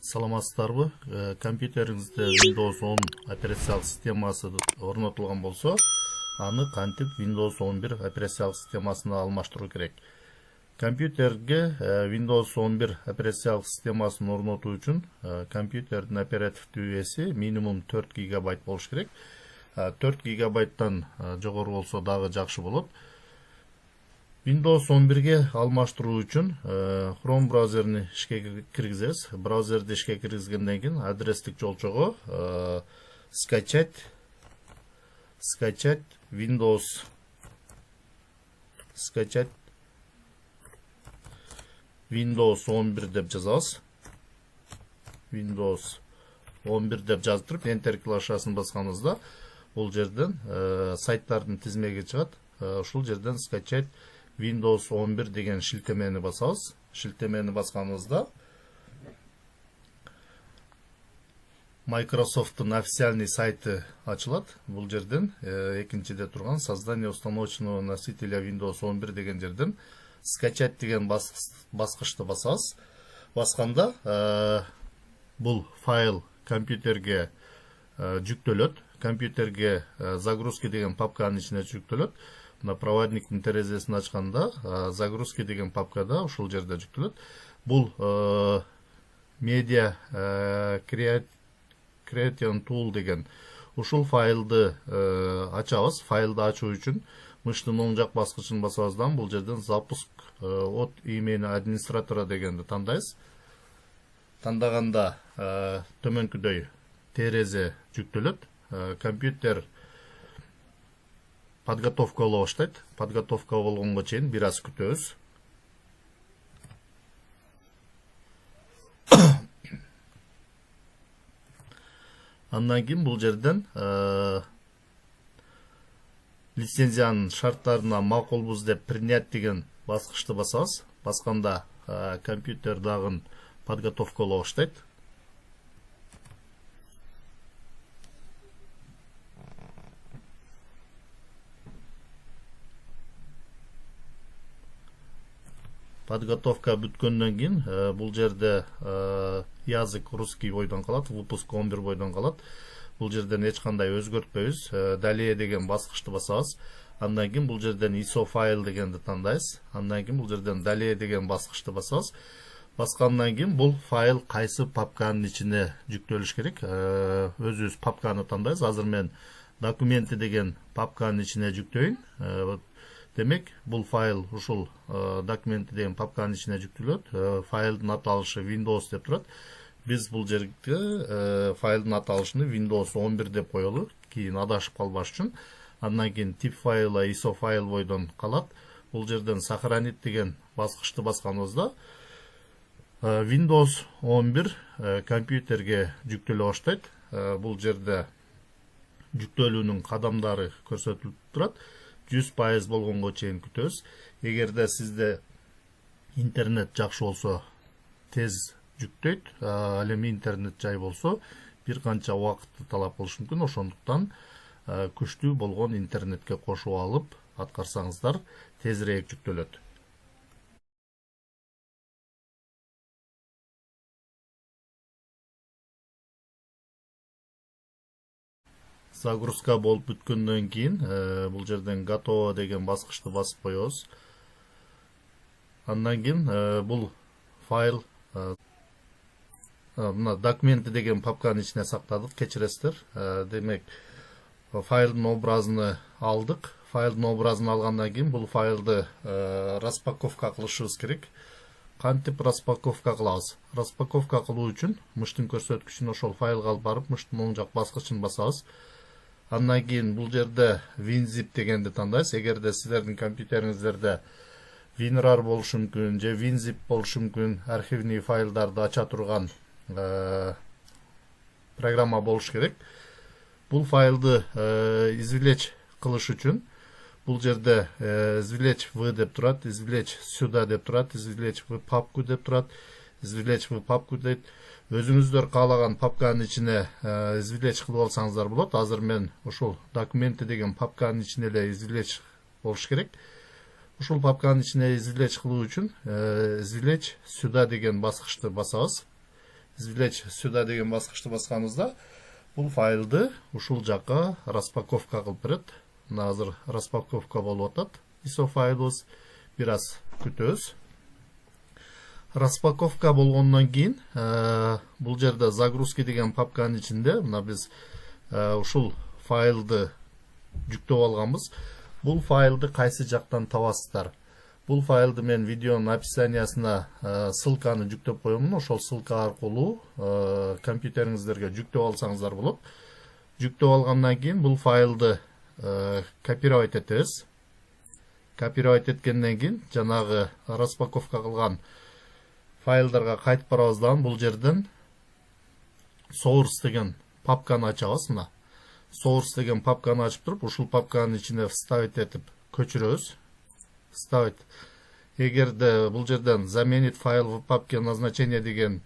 Саламатсыздарбы? Компьютериңизде Windows 10 операциялык системасы орнотулган болсо, аны кантип Windows 11 операциялык системасына алмаштыруу керек? Компьютерге Windows 11 операциялык системасын орнотуу үчүн компьютердин оперативдүү жүйеси минимум 4 гигабайт болуш керек. 4 гигабайттан жогору болсо дагы жакшы болот. Windows 11-ге алмаштыруу үчүн Chrome браузерин ишке киргизебиз. Браузерди ишке киргизгенден кийин адрестик жолчого скачать Windows скачать Windows 11 деп жазабыз. Windows 11 деп жаздырып Enter клавишасын басканыбызда бул жерден сайттардын тизмеги чыгат. Ушул жерден скачать Windows 11 деген шилтемени басабыз. Шилтемени басканыбызда Microsoft'тун официальный сайты ачылат. Бул жерден экинчиде турган создание установочного носителя Windows 11 деген жерден скачать деген баскычты басабыз. Басканда бул файл компьютерге жүктөлөт. Компьютерге загрузки деген папканын ичине жүктөлөт. На проводниктин терезесин ачканда загрузки деген папкада ушул жерде жүктөлөт. Бул media creation tool деген ушул файлды ачабыз. Файлды ачуу үчүн мыштын оң жак баскычын басабыздан бул жерден запуск от имени администратора дегенди тандайбыз. Тандаганда төмөнкүдөй терезе жүктөлөт. Компьютер подготовкалоо баштайт. Подготовка болгонго чейин бир аз күтөбүз. Андан кийин бул жерден лицензиянын шарттарына макулбуз деп принять деген баскычты басабыз. Басканда компьютер дагы подготовкалоо баштайт. Подготовка бүткөндөн кийин бул жерде язык русский бойдон калат, выпуск 11 бойдон калат. Бул жерден эч кандай өзгөртпөйбүз. Далее деген баскычты басабыз. Андан кийин бул жерден ISO файл дегенди тандайбыз. Андан кийин бул жерден далее деген баскычты басабыз. Баскандан кийин бул файл кайсы папканын ичине жүктөлүш керек? Өзүбүз папканы тандайбыз. Азыр мен документи деген папканын ичине жүктөйүн. Демек, бул файл ушул документи деген папканын ичине жүктөлөт. Файлдын аталышы Windows деп турат. Биз бул жерге файлдын аталышын Windows 11 деп коелу, кийин адашып калбаш үчүн. Андан кийин тип файла ISO файл бойдон калат. Бул жерден сохранить деген баскычты басканыбызда Windows 11 компьютерге жүктөлө баштайт. Бул жерде жүктөлүүнүн кадамдары көрсөтүлүп турат. 100% болгонго чейин күтөбүз. Эгерде сизде интернет жакшы болсо тез жүктөйт. Ал эми интернет жай болсо бир канча убакытты талап кылышы мүмкүн. Ошондуктан күчтүү болгон интернетке кошуп алып аткарсаңыздар тезирээк жүктөлөт. Загрузка болуп бүткөндөн кийин бул жерден готово деген баскычты басып коебуз. Андан кийин бул файл мына документи деген папканын ичине сактадык, кечиресиздер. Демек, файлдын образын алдык. Файлдын образын алгандан кийин бул файлды распаковка кылышыбыз керек. Кантип распаковка кылабыз? Распаковка кылуу үчүн мыштын көрсөткүчүн ошол файлга алып барып, мыштын оң жак баскычын басабыз. Андан кийин бул жерде WinZip дегенди тандайбыз. Эгерде сиздердин компьютериңиздерде WinRAR болушу мүмкүн, же WinZip болушу мүмкүн, архивный файлдарды ача турган программа болуш керек. Бул файлды извлечь кылыш үчүн бул жерде извлечь в деп турат, извлечь сюда деп турат, извлечь в папку деп турат, извлечь в папку дейт. Өзүңүздөр каалаган папканын ичине извлечь кылып алсаңыздар болот. Азыр мен ушул документи деген папканын ичине эле извлечь болуш керек. Ушул папканын ичине извлечь кылуу үчүн извлечь сюда деген баскычты басабыз. извлечь сюда деген баскычты басканыбызда бул файлды ушул жакка распаковка кылып берет. Мына азыр распаковка болуп атат. ISO файлыбыз бир аз күтөбүз. Распаковка болгондон кийин бул жерде загрузки деген папканын ичинде мына биз ушул файлды жүктөп алганбыз. Бул файлды кайсы жактан табасыздар? Бул файлды мен видеонун описаниясына ссылканы жүктөп коёмун. Ошол ссылка аркылуу компьютериңиздерге жүктөп алсаңыздар болот. Жүктөп алгандан кийин бул файлды копировать этебиз. Копировать эткенден кийин жанагы распаковка кылган файлдарга кайтып барабыздан бул жерден source деген папканы ачабыз. Мына source деген папканы ачып туруп, ушул папканын ичине вставить этип көчүрөбүз. Вставить. Эгерде бул жерден заменить файл в папке назначение деген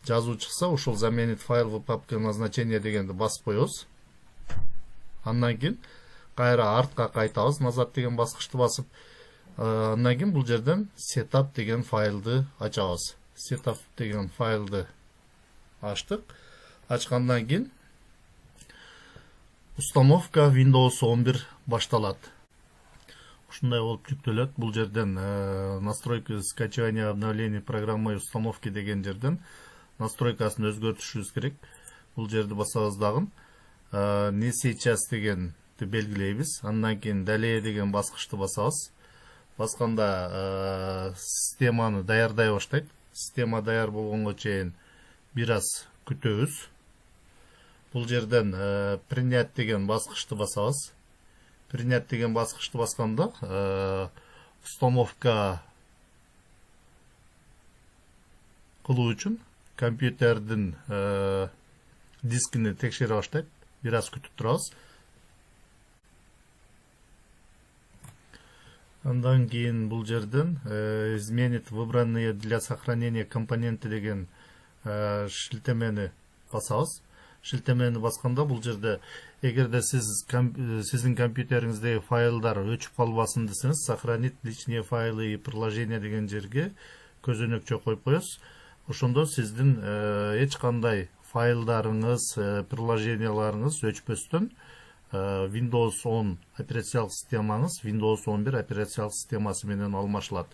жазуу чыкса, ушул заменить файл в папке назначение дегенди басып коебуз. Андан кийин кайра артка кайтабыз, назад деген баскычты басып. Андан кийин бул жерден setup деген файлды ачабыз. Setup деген файлды ачтык. Ачкандан кийин установка Windows 11 башталат. Ушундай болуп жүктөлөт. Бул жерден настройки скачивания обновления программы установки деген жерден настройкасын өзгөртүшүбүз керек. Бул жерди басабыз дагы. Не сейчас дегенди белгилейбиз. Андан кийин далее деген баскычты басабыз. Басканда системаны даярдай баштайт. Система даяр болгонго чейин бир аз күтөбүз. Бул жерден принять деген баскычты басабыз. Принять деген баскычты басканда установка кылуу үчүн компьютердин дискини текшере баштайт. Бир аз күтүп турабыз. Андан кийин бул жерден изменить выбранные для сохранения компоненты деген шилтемени басабыз. Шилтемени басканда бул жерде эгерде сиздин компьютериңиздеги файлдар өчүп калбасын десеңиз, сохранить личные файлы и приложения деген жерге көзөнөкчө коюп коесуз. Ошондо сиздин эч кандай файлдарыңыз, приложенияларыңыз өчпөстөн Windows 10 операциялык системаңыз Windows 11 операциялык системасы менен алмашылат.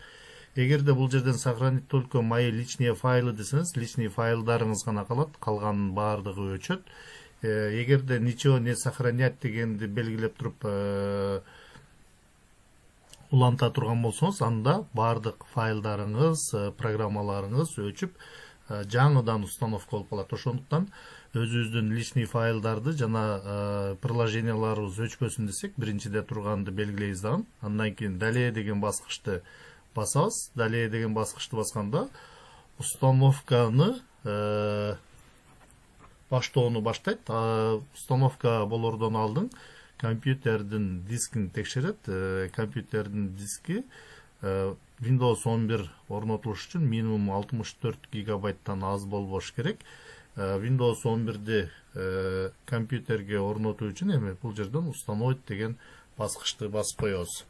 Эгерде бул жерден сохранить только мои личные файлы десеңиз, личный файлдарыңыз гана калат, калганын баардыгы өчөт. Эгерде ничего не сохранять дегенди белгилеп туруп уланта турган болсоңуз, анда баардык файлдарыңыз, программаларыңыз өчүп жаңыдан установка болуп калат. Ошондуктан өзүбүздүн личный файлдарды жана приложенияларыбыз өчпөсүн десек, биринчиде турганды белгилейбиз дагы. Андан кийин далее деген баскычты басабыз. Далее деген баскычты басканда установканы баштоону баштайт. Установка болордон алдын компьютердин дискин текшерет. Компьютердин диски Windows 11 орнотулуш үчүн минимум 64 гигабайттан аз болбош керек. Windows 11'di компьютерге орнотуу үчүн эми бул жерден установить деген баскычты басып коебуз.